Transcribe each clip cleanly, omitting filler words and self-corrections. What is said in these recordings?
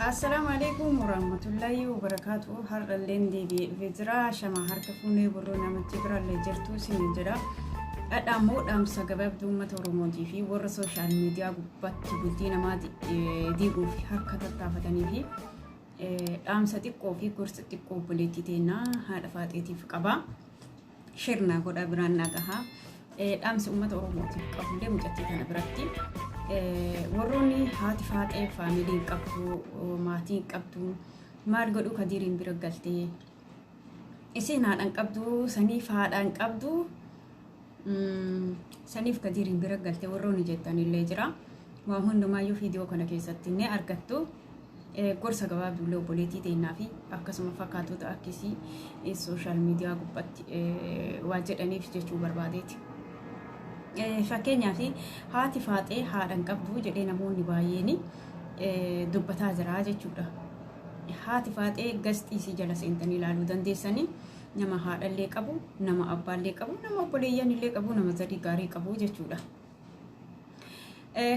السلام عليكم ورحمة الله وبركاته. هر اللين دي بفجرة شما هركفوني برونا متجرا اللي جرتو سنجرا أدامو أم سجباب دوما تورموجي في ور سوشيال ميديا بات بلدينا ما ديجو في هركة التافتني في أم ستيكو في كورس تيكو بوليتينا هذا فاتيتي في قبا شرنا كودا برانا كها أم سوما تورموجي قبل مجتتنا برتي warroonni haati faadhee faamiliin qabdu maatiin qabdu maal godhu kadiiriin bira galtee isin haadhaan qabdu saniif haadhaan qabdu saniif kadiiriin bira galtee warroonni jettanillee jira waa hundumaayyuu viidiyoo kana keessatti ne argattu gorsa gabaabduu obboleettii teennaa fi akkasuma fakkaatota akkasii sooshaal miidiyaa gubbaatti waa jedhaniif jechuu barbaadeeti. Fakkeenyaa fi haati faadhee haadhaan qabdu jedhee namoonni baay'een dubbataa jira jechuudha. Haati faadhee gasxiisii jala seentanii ilaaluu dandeessanii nama haadhallee qabu, nama abbaallee qabu, nama obboleeyyanillee qabu, nama sadii gaarii qabu jechuudha.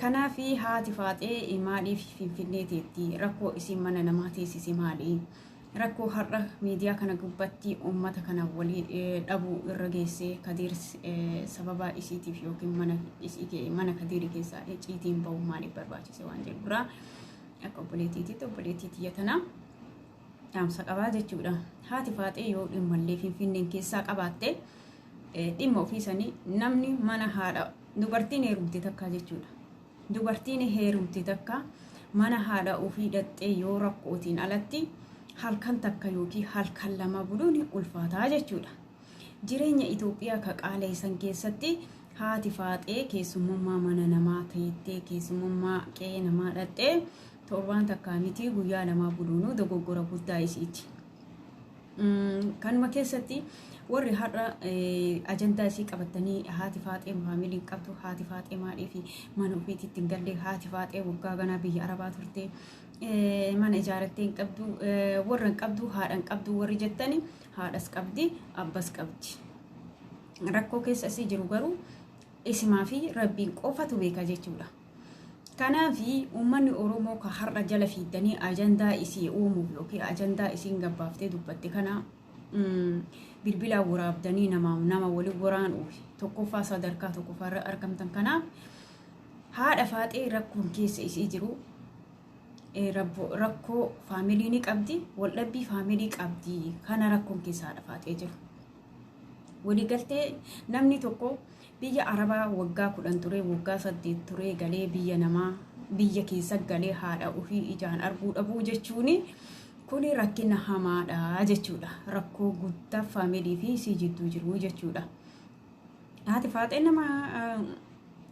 Kanaaf haati faadhee maaliif finfinneeteetti rakkoo isiin mana namaa teessise maali? Rakkoo har'a miidiyaa kana gubbatti uummata kana walii dhabuu irra geessee Kadiir sababa isiitiif yookiin mana Kadiir keessaa ciitiin bahu maaliif barbaachise waan jedhu biraa akka obboleettii tiyyatanaa dhaamsa qabaa jechuudha. Haati faadhee yoo dhimmallee finfinneen keessaa qabaatte dhimma ofiisanii namni mana haadha dubartiin heerumte takka jechuudha. Dubartiin heerumte takka mana haadha ofii dhattee yoo rakkootiin alatti halkan takka yookiin halkan lama buluun ulfaataa jechuudha. Jireenya Itoophiyaa ka qaaleessan keessatti haati faadhee keessummaa mana namaa ta'ettee keessummaa qe'ee namaa dhattee torbaan takkaa miti guyyaa lamaa buluun dogoggora guddaa isiiti. Kanuma keessatti warri har'a ajandaa isii qabatanii haati faadhee faamiliin qabdu haati faadhee maaliif mana ofiitti hin galle haati faadhee waggaa ganaa biyya Arabaa turte mana ijaarattee hin qabdu warran qabdu haadhan qabdu warri jettani haadhas qabdi abbas qabdi. Rakkoo keessa isii jiru garuu isimaa fi rabbiin qofatu beeka jechuudha. Kanaaf uummanni Oromoo ka har'a jala fiidanii ajandaa isii uumuuf yookiin ajandaa isiin gabbaaftee dubbatte kana bilbilaan waraabdanii nama waliin waraanuuf tokkoffaa sadarkaa tokkoffaarra argamtan. Kanaaf haadha faadhee rakkoon keessa isii jiru rakkoo faamilii ni qabdi, waldhabbii faamilii qabdi. Kana rakkoon keessa haadha faadhee jiru. Waliigaltee namni tokko biyya Arabaa waggaa 10 ture, waggaa 8 ture galee biyya namaa biyya keessa galee haadha ofii ijaan arguu dhabuu jechuun kuni rakkina hamaadha jechuudha. Rakkoo guddaa faamilii fi isii jidduu jiru jechuudha. Haati faadhee nama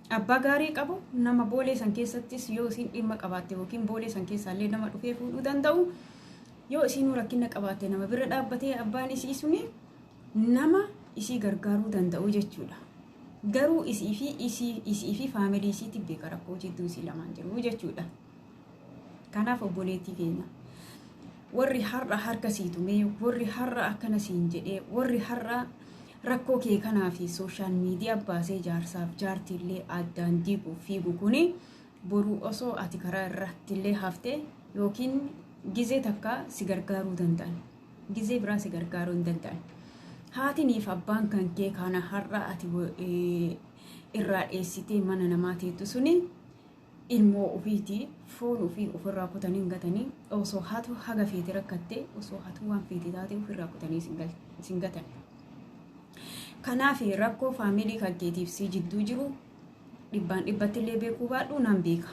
abbaa gaarii qabu nama boolee san keessattis yoo isin dhimma qabaatte yookiin boolee san keessaallee nama dhufee fuudhuu danda'u yoo isin rakkina qabaatte nama bira dhaabbatee abbaan isii suni nama isii gargaaruu danda'u jechuudha. Garuu isii fi faamilii isiitti beeka rakkoo jidduu isii lamaan jiru jechuudha. Kanaaf obboleettii keenya warri har'a harka siitumee warri har'a akkana siin jedhee warri har'a rakkoo kee kanaa fi sooshaal miidiyaa baasee jaarsaaf jaartillee addaan diiguuf fiigu kuni boruu osoo ati karaa irrattillee haftee yookiin gizee takka si gargaaruu danda'an gizee biraa si gargaaruu hin danda'an. Haatiniif abbaan kan kee kana har'a ati irraa dheessitee mana namaa teettu suni ilmoo ofiitii foon ofii ofirraa kutanii hin gatanii osoo haatu haga feete rakkattee osoo haatu waan feete taate ofirraa kutanii sin gatan. Kanaaf rakkoo faamilii kan keetiif si jidduu jiru dhibbaan dhibbattillee beekuu baadhuu nan beeka.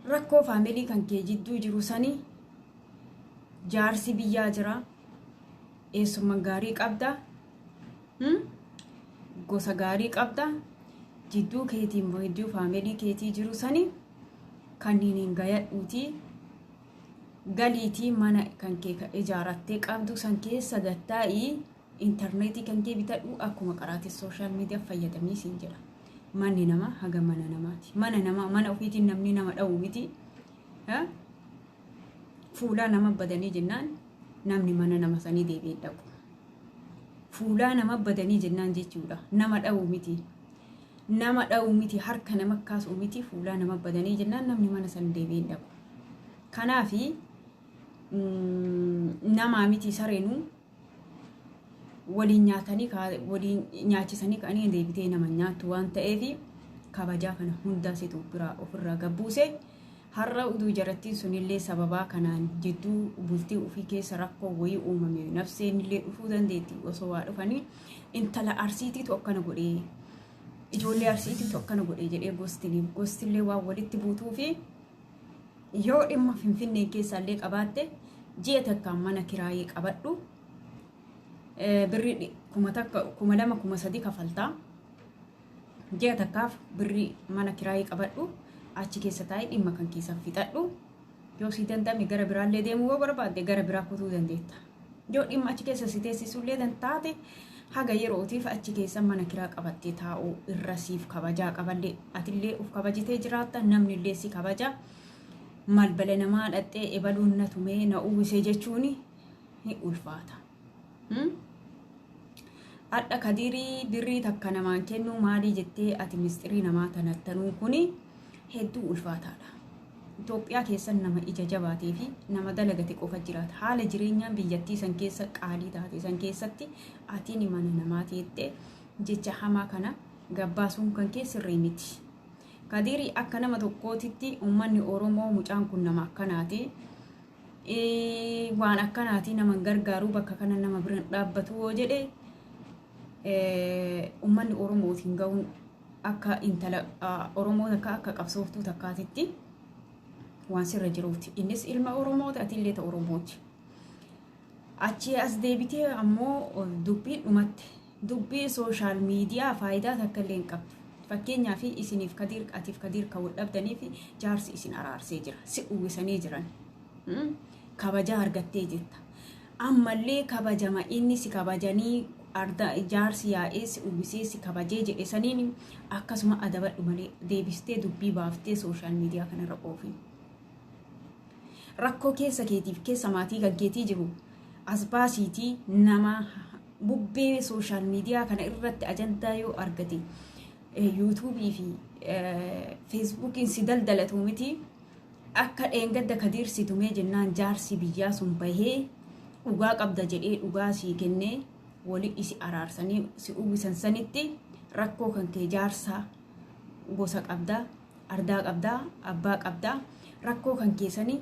Rakkoo faamilii kan kee jidduu jiru sanii jaarsi biyyaa jira, eessummaa gaarii qabda, gosa gaarii qabda, jidduu keetiin jidduu faamilii keetii jiru sanii kanneen gayadhuutii galiitii mana kan kee ijaarattee qabdu san keessa gattaa'ii internetii kan kee bitadhu akkuma qaraate sooshaal miidiyaa fayyadamii siin jedha. Manni nama haga mana namaati. Mana nama mana ofiitiin namni nama dha'u miti. Fuulaa nama badanii jennaan namni mana nama sanii deebi'ee dhaqu. Fuulaa nama badanii jennaan jechuudha. Nama dha'u miti. Nama dha'u miti harka nama kaasu miti fuulaa nama badanii jennaan namni mana san deebi'ee dhaqu. kanaafi nama miti sareenuu waliin nyaatanii waliin nyaachisanii ka'anii deebitee nama nyaattu waan ta'eef kabajaa kana hundaa situ biraa ofirraa gabbuuse har'a uduu jarattiin sunillee sababaa kanaan jidduu bultii ofii keessa rakkoo wayii uumame nafseen illee dhufuu dandeetti osoo waa dhufanii intala arsiitiitu akkana godhee ijoollee arsiitiitu akkana godhee jedhee gostillee waan walitti buutuu fi yoo dhimma Finfinnee keessaallee qabaatte ji'a takkaan mana kiraayee qabadhu birrii 2,300 kafaltaa ji'a takkaaf birrii mana kiraayee qabadhu achi keessa taa'ee dhimma kan keessan fixadhu yoo si danda'ame gara biraallee deemuu yoo barbaadde gara biraa kutuu dandeetta yoo dhimma achi keessa si teessisullee dantaate haga yerootiif achi keessa mana kiraa qabattee taa'uu irra siif kabajaa qaballee atillee uf kabajitee jiraatta namnillee si kabaja malbala namaa dhattee ebaluun na tumee na uwwisee jechuun ni ulfaata. Adda kadirii birrii takka namaan kennu maalii jettee ati mistirii namaa tanattanuu kuni hedduu ulfaataadha. Itoophiyaa keessa nama ija jabaatee fi nama dalagate qofa jiraata. Haala jireenyaa biyyattii san keessa qaalii taate san keessatti atiin mana namaa teettee jecha hamaa kana gabbaasuun kan keessirree miti. Kadirii akka nama tokkootitti uummanni Oromoo mucaan kun nama akkanaati. Waan akkanaati nama gargaaruu bakka kana nama bira dhaabbatu yoo jedhe uummanni Oromootiin ga'uun akka intala Oromoo akka qabsooftuu takkaatitti waan sirra jiruuti. Innis ilma Oromooti atillee ta Oromooti. Achi as deebitee ammoo dubbiin dhumatti dubbii sooshaal miidiyaa faayidaa takka illee hin qabdu. Fakkeenyaaf isiniif atiif Kadiir kan wal dhabdaniif jaarsi isin araarsee jira. Si uwwisanii jiran. Kabajaa argattee jirta. Ammallee kabajama inni si kabajanii jaarsi yaa'ee si uwwisee si kabajee jedhe saniin akkasuma adabadhu malee deebistee dubbii baaftee sooshaal miidiyaa kanarra oofin. Rakkoo keessa keetiif keessa maatii gaggeetii jiru as baasiitii nama bubbee sooshaal miidiyaa kana irratti ajandaa yoo argate yuutuubii fi feesbuukiin si daldalatu miti akka dheengadda Kadiir si tumee jennaan jaarsi biyyaa sun bahee dhugaa qabda jedhee dhugaa sii kennee wali isi araarsanii si uwwisan sanitti rakkoo kan kee jaarsa gosa qabda ardaa qabda abbaa qabda rakkoo kan keessanii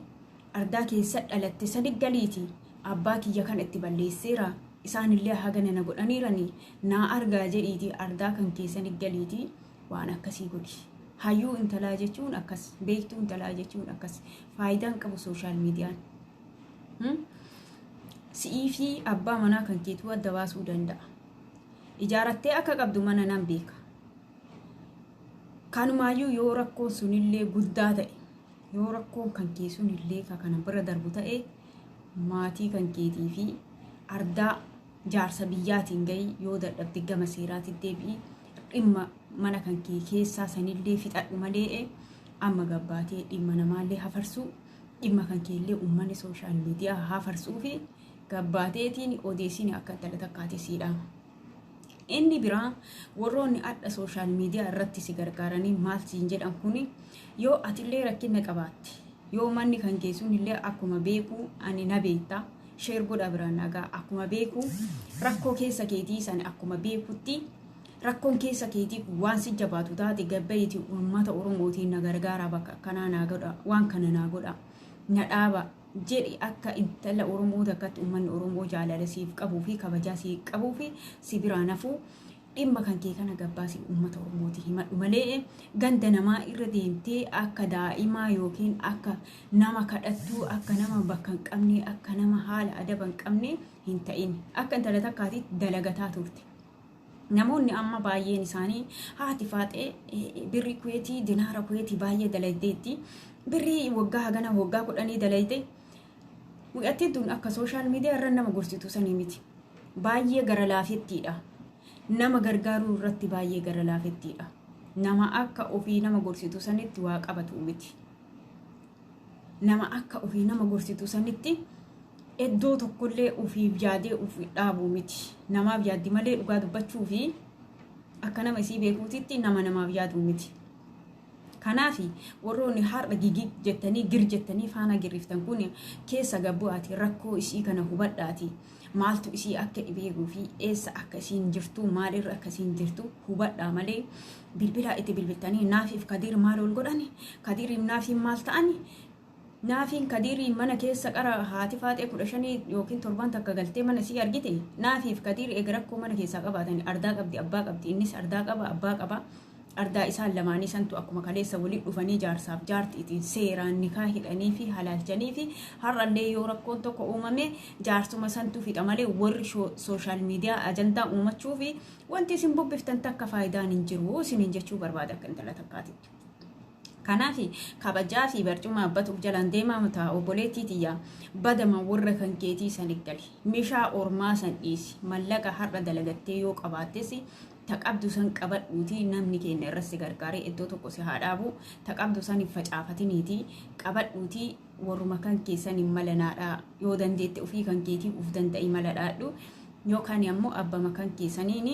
ardaa keessa dhalatte sadi galiiti abbaa kiyya kan itti balleesseera isaanillee hagana na godhaniiranii naa argaa jedhiiti ardaa kan keessanii galiiti waan akkasii godhi. Hayyuu intalaa jechuun akkas beektuu intalaa jechuun akkas faayidaan qabu sooshaal miidiyaan. Si'ii fi abbaa manaa kan keetuu adda baasuu danda'a. Ijaarattee akka qabdu mana nan beeka. Kanumaayyuu yoo rakkoon sunillee guddaa ta'e yoo rakkoon kan kee sunillee kana bira darbu ta'e maatii kan keetii fi ardaa jaarsa biyyaatiin gahi yoo dadhabde gama seeraatiin deebi'i dhimma mana kan kee keessaa sanillee fixadhu malee amma gabbaatee dhimma namaallee hafarsuu dhimma kan keellee uummanni sooshaal miidiyaa hafarsuu fi gabbaateetiin odeessini akka intala takkaate siidhaama. Inni biraa warroonni adda sooshaal miidiyaa irratti si gargaaranii maal siin jedhan kuni yoo atillee rakkina qabaatte yoo manni kan keessunillee akkuma beeku ani na beekta sheer godha biraan nagaa akkuma beeku rakkoo keessa keetii san akkuma beekutti rakkoon keessa keetii waan si jabaatu taate gabbayeeti uummata Oromootiin na gargaara bakka kanaa naa godha waan kana naa godha na dhaaba jedhi akka intala Oromoo takkatti uummanni Oromoo jaalala siif qabuu fi kabajaa siif qabuu fi si biraa nafuu dhimma kan kee kana gabbaasi uummata Oromooti himadhu malee ganda namaa irra deemtee akka daa'imaa yookiin akka nama kadhattuu akka nama bakka hin qabne akka nama haala adaba hin qabne hin ta'in akka intala takkaatitti dalagataa turte. Namoonni amma baay'een isaanii haati faaxee birrii kuweetii dinaara kuweetii baay'ee dalaydeetti birrii waggaa hagana waggaa 10 dalayde wi'atti dun akka sooshaal miidiyaa irra nama gorsitu sanii miti baay'ee gara laafettiidha nama gargaaruu irratti baay'ee gara laafettiidha nama akka ofii nama gorsitu sanitti waa qabatu miti nama akka ofii nama gorsitu sanitti eddoo tokkollee ofiif yaadee ofii dhaabuu miti namaaf yaaddi malee dhugaa dubbachuu fi akka nama isii beekuutitti namaaf yaaduu miti Kanaafi warroonni har'a gigi jettanii gir jettanii faana girriftan kun keessa gabbu'aati rakkoo isii kana hubadhaati. Maaltu isii akka beekuu fi eessa akka isiin jirtu maalirra akka isiin jirtu hubadhaa malee bilbila itti bilbiltanii naafiif Kadiir maal ol godhani Kadiiriif naafiin maal ta'ani naafiin Kadiirii mana keessa qara haati Faaxee 15 yookiin 7 takka galtee mana sii argite naafiif Kadiir eega rakkoo mana keessaa qabaatanii ardaa qabdi abbaa qabdi innis ardaa qaba abbaa qaba ardaa isaan lamaanii santu akkuma kaleessa waliin dhufanii jaarsaaf jaartiitiin seeraan nikaa hidhanii fi halaalchanii fi har'allee yoo rakkoon tokko uumame jaarsuma santu fixa malee warri sooshaal miidiyaa ajandaa uumachuu fi wanti isin bubbiftan takka faayidaan hin jiru isiniin jechuu barbaada akka intala takkaatitti. Kanaafi kabajaa fi barcuma abbatuuf jalaan deemaa mataa obboleettii tiyyaa badama warra kan keetii san eeggali meeshaa ormaa san dhiisi mallaqa har'a dalagattee yoo qabaattes taqabdu san qabadhuutii namni keenya irratti gargaaree iddoo tokko si haa dhaabu taqabdu san hin facaafatiniitii qabadhuutii warruma kan keessan hin malanaadhaa yoo dandeette ofii kan keetii uf danda'i maladhaadhu yookaan ammoo abbama kan keessaniin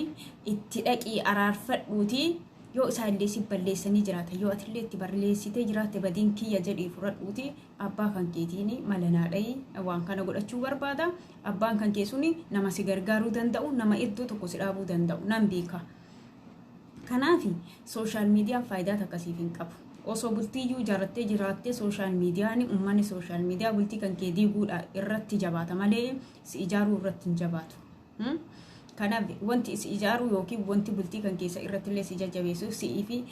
itti dhaqii araarfadhuutii yoo isaallee si balleessanii jiraata yoo atillee itti balleessitee jiraatte badiin kiyya jedhee fudhadhuuti abbaa kan keetiin malanaadhayi waan kana godhachuu barbaada abbaan kan keessuni nama si gargaaruu danda'u nama iddoo tokko si dhaabuu danda'u nan beeka. Kanaafi sooshaal miidiyaan faayidaa akkasiif hin qabu. Osoo bultiiyyuu jaarattee jiraattee sooshaal miidiyaan uummanni sooshaal miidiyaa bultii kan kee diiguudha irratti jabaata malee si ijaaruu irratti hin jabaatu. Kanaaf wanti si ijaaru yookiin wanti bultii kan keessa irratti illee si jajjabeessu si'ii fi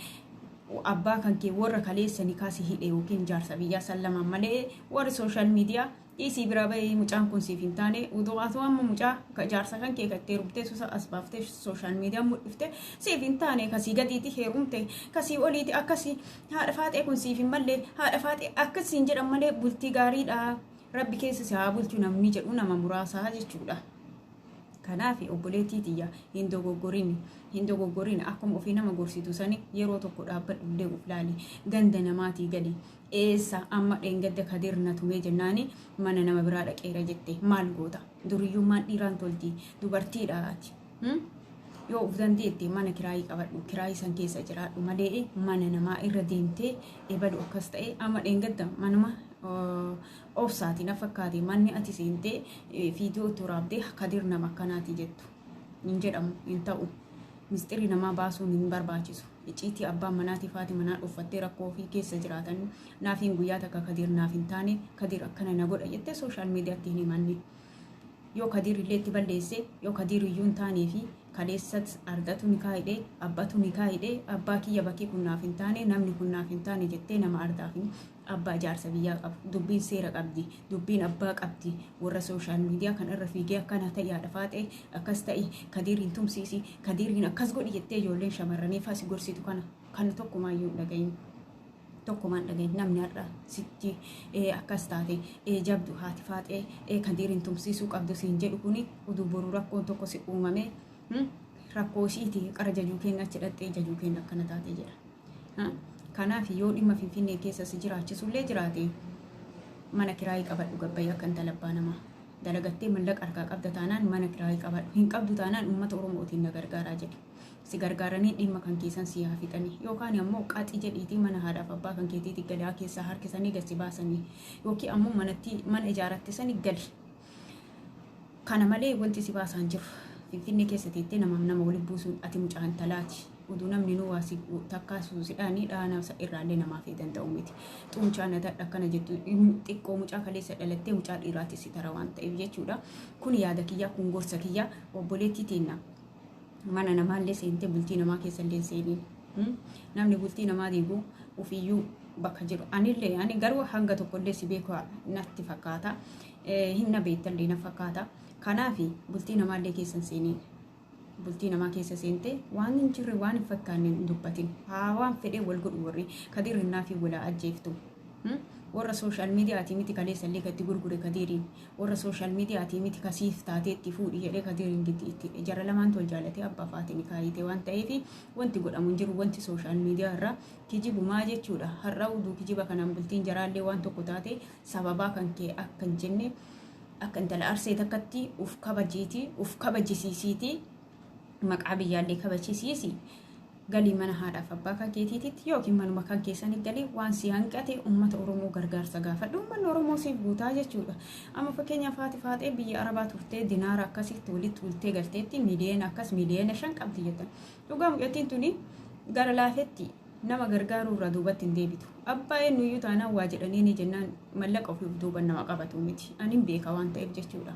abbaa kan kee warra kaleessanii kaasii hidhe yookiin jaarsa biyyaa sallaman malee warri sooshaal miidiyaa isii bira bahee mucaan kun siif hin taane utuu amma mucaa jaarsa kan kee kattee rubtee susa as baaftee sooshaal miidiyaa mul'ifte siif hin taane kasii gadiiti heerumte kasii oliiti akkasii haadha Faaxee kun siif hin mallee haadha Faaxee akkasiin jedhan malee bultii gaariidha rabbi keessa si haa bulchu namni jedhu nama muraasaa jechuudha. Kanaafi obboleettii tiyya hin dogoggorin akkuma ofii nama gorsitu sani yeroo tokko dhaabbadhullee uf laali ganda namaatii gadi eessa amma dheengadda Kadiir na tumee jennaani mana nama biraa dhaqeera jette maal goota duriyyummaan dhiiraan tolti dubartiidhaati yoo uf dandeette mana kiraayii qabadhu kiraayii san keessa jiraadhu malee mana namaa irra deemtee eebadu akkas ta'e amma dheengadda manuma ofsaati na fakkaate manni ati seentee fiidiyoo turaabdee Kadiir nama akkanaati jettu hin jedhamu hin ta'u mistiri namaa baasuun hin barbaachisu icciitii abbaan manaatii faati manaa uffattee rakkoo ofii keessa jiraatan naafiin guyyaa takka Kadiir naaf hin taane Kadiir akkana na godha jettee sooshaal miidiyaatti hin himanne yoo Kadiir illee itti balleesse yoo Kadiir iyyuu hin taanee fi kaleessat ardatu ni kaayidhe abbatu ni kaayidhe abbaa kiyya bakkee kun naaf hin taane namni kun naaf hin taane jettee nama ardaa fi abbaa jaarsa biyyaa qabu dubbiin seera qabdi dubbiin abbaa qabdi warra sooshaal miidiyaa kan irra fiigee akkana ta'e haadha Faaxee akkas ta'e Kadiiriin tumsiisi Kadiiriin akkas godhi jettee ijoolleen shamarranii faasi gorsitu kana tokkumaayyuu dhagayin tokkumaan dhagayin namni har'a sitti akkas taate jabdu haati Faaxee Kadiiriin tumsiisuu qabdu siin jedhu kuni uduu boruu rakkoon tokko si uumame rakkoo isiiti qara jajuu keenya achi dhattee jajuu keenya akkana taate jedha. Kanaaf yoo dhimma Finfinnee keessa si jiraachisullee jiraate mana kiraayii qabadhu gabbayyaa kan talabbaa namaa dalagattee mallaqa harkaa qabda taanaan mana kiraayii qabadhu hin qabdu taanaan uummata Oromootiin na gargaaraa jedhe si gargaaranii dhimma kan keessan si haa fixanii yookaan ammoo qaxii jedhiitii mana haadhaaf abbaa kan keetiitti gadaa keessaa harkisanii gadi baasanii yookiin ammoo mana ijaaratte sanii gali kana malee wanti si baasaan jiru. Finfinnee keessa teettee nama waliin buusuun ati mucaan talaati uduu namni nu waasi takkaasuu sidhaanii dhaanaaf irraallee namaaf danda'u miti xunchaan akkana jettu xiqqoo mucaa kaleessa dhalattee mucaa dhiiraatti si tara waan ta'eef jechuudha kun yaada kiyyaa kun gorsa kiyyaa obboleettii teenna mana namaallee seentee bultii namaa keessallee seeniin namni bultii namaa diiguu ufiyyuu bakka jiru ani garuu hanga tokkollee si beeku natti fakkaata hinna beektallee na fakkaata. Kanaafi bultii namaallee keessan seeniin bultii namaa keessa seentee waan hin jirre waan hin fakkaanne hin dubbatin haa waan fedhee wal godhu warri Kadiir naafi wala ajjeeftu warra sooshaal miidiyaatii miti kaleessallee gatti gurgure Kadiiriin warra sooshaal miidiyaatii miti kasiif taateetti fuudhi jedhee Kadiiriin giddi itti jara lamaan tol jaalatee abbaa faatiin kaayitee waan ta'eef wanti godhamu hin jiru wanti sooshaal miidiyaa irraa kijibumaa jechuudha har'a uduu kijiba kanaan bultiin jaraallee waan tokko taate sababaa kan kee akka hin jenne akka intala arsee takkatti uf kabajisiisiti maqaa biyyaallee kabajisiisi galii mana haadhaaf abbaa kan keetiititti yookiin manuma kan keessanii galii waan si hanqate uummata Oromoo gargaarsa gaafadhu. Uummanni Oromoo siif guutaa jechuudha. Amma fakkeenyaaf faatee biyya Arabaa turtee dinaara akkasitti walitti ultee galteetti miliyoona 5 qabdi jettan. Dhugaa mucattiin tuni gara laafetti nama gargaaruu irraa duubatti hin deebitu. Abbaa eenyuyyuu taanaan waa jedhanii ni jennaan mallaqa ofiif duuban nama qabatu miti. Ani beeka waan ta'eef jechuudha.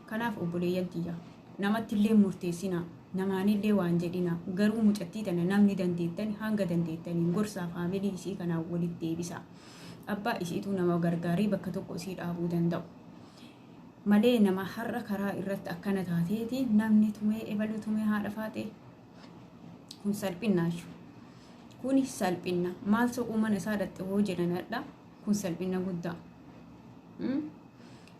Kanaaf obboleeyyan kiyya namatti illee murteessina. Namaanillee waan jedhina garuu mucattii tana namni dandeettani hanga dandeettaniin gorsaa faamilii isii kanaan walitti deebisa. Abbaa isiitu nama gargaarii bakka tokko isii dhaabuu danda'u. Malee nama har'a karaa irratti akkana taateeti namni tumee ebalu tumee haadha faatee kun salphinaashu. Kuni salphina maal soquu mana isaa dhatte hoo jedhanadha kun salphina guddaa.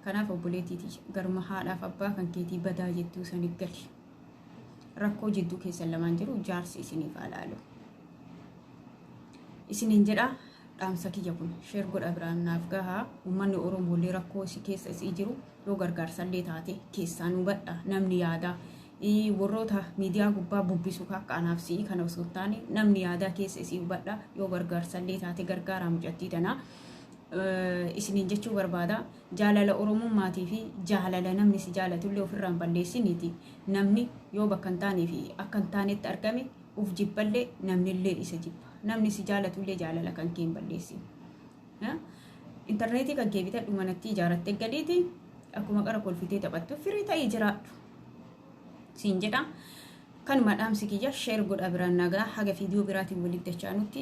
Kanaaf obboleettiiti garuma haadhaaf abbaa kan keetii badaa jettuu saniif gali. Rakkoo jidduu keessan lamaan jiru jaarsi isiniif alaalu. Isiniin jedha dhaamsa kiyya kun sheer godha biraan naaf gahaa. Uummanni Oromoolee rakkoo si keessa isii jiru yoo gargaarsallee taate keessaan hubadha namni yaadaa. Warroota miidiyaa gubbaa bubbisu akka anaaf si'i kana osoo hin taane namni yaadaa keessa isii hubadha yoo gargaarsallee taate gargaaraa mucattii tanaa. Isiniin jechuu barbaada jaalala Oromummaatii fi jaalala namni si jaalatullee ofirraan balleessiniiti. Namni yoo bakka hin taanee fi akka hin taanetti argame uf jibballee namnillee isa jibba. Namni si jaalatullee jaalala kan kee hin balleessin. Intarneetii kan kee bitadhu manatti ijaarattee galiiti akkuma qara kolfitee taphattu firii ta'ee jiraadhu. Siin jedha kanuma dhaamsi kiyya sheer godha biraan nagaa haga viidiyoo biraatiin walitti dachaanutti.